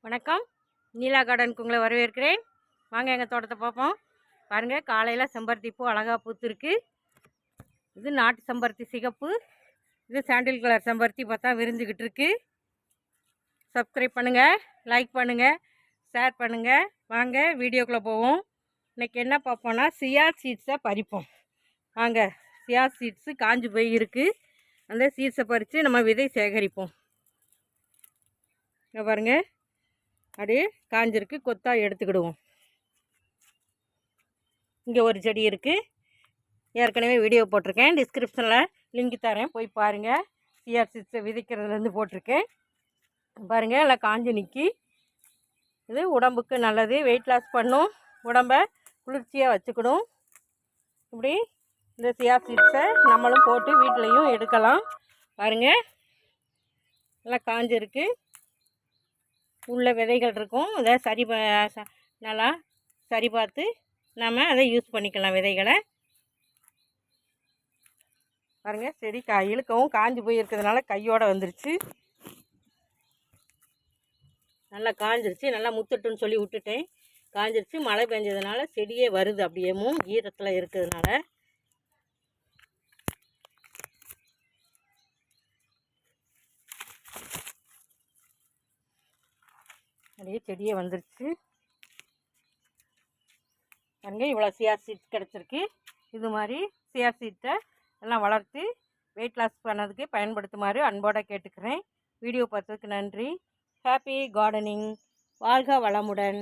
வணக்கம். நீலா கார்டனுக்கு உங்களை வரவேற்கிறேன். வாங்க எங்கள் தோட்டத்தை பார்ப்போம். பாருங்கள், காலையில் செம்பருத்தி பூ அழகாக பூத்துருக்கு. இது நாட்டு செம்பருத்தி சிகப்பு, இது சாண்டில் கலர் செம்பருத்தி பார்த்தா விரிஞ்சுக்கிட்டு இருக்கு. சப்ஸ்கிரைப் பண்ணுங்கள், லைக் பண்ணுங்கள், ஷேர் பண்ணுங்கள். வாங்க வீடியோக்குள்ளே போவோம். இன்றைக்கி என்ன பார்ப்போன்னா சியா சீட்ஸை பறிப்போம். வாங்க, சியா சீட்ஸு காஞ்சி போய் இருக்குது. அந்த சீட்ஸை பறித்து நம்ம விதை சேகரிப்போம். இங்கே பாருங்கள், அப்படியே காஞ்சிருக்கு, கொத்தாக எடுத்துக்கிடுவோம். இங்கே ஒரு செடி இருக்குது, ஏற்கனவே வீடியோ போட்டிருக்கேன், டிஸ்கிரிப்ஷனில் லிங்க் தரேன், போய் பாருங்கள். சிஆர் சீட்ஸை விதைக்கிறதுலேருந்து போட்டிருக்கேன். பாருங்கள், எல்லாம் காஞ்சி நிற்கி. இது உடம்புக்கு நல்லது, வெயிட் லாஸ் பண்ணும், உடம்பை குளிர்ச்சியாக வச்சுக்கணும். இப்படி இந்த சிஆர் சீட்ஸை நம்மளும் போட்டு வீட்லேயும் எடுக்கலாம். பாருங்கள், எல்லாம் காஞ்சிருக்கு, உள்ள விதைகள் இருக்கும். அதை நல்லா சரி பார்த்து நம்ம அதை யூஸ் பண்ணிக்கலாம் விதைகளை. பாருங்கள், செடி இழுக்கவும் காஞ்சி போய் இருக்கிறதுனால கையோடு வந்துருச்சு. நல்லா காஞ்சிருச்சு, நல்லா முத்துட்டுன்னு சொல்லி விட்டுட்டேன். காஞ்சிருச்சு, மழை பெஞ்சதுனால செடியே வருது, அப்படியேவும் ஈரத்தில் இருக்கிறதுனால. அப்படியே செடியே வந்துருச்சு. பாருங்க, இவ்வளோ சிஆர் சீட்ஸ் கிடச்சிருக்கு. இது மாதிரி சிஆர் சீட்டை எல்லாம் வளர்த்து வெயிட் லாஸ் பண்ணதுக்கு பயன்படுத்துமாறு அன்போடு கேட்டுக்கிறேன். வீடியோ பார்த்ததுக்கு நன்றி. Happy gardening. வாழ்க வளமுடன்.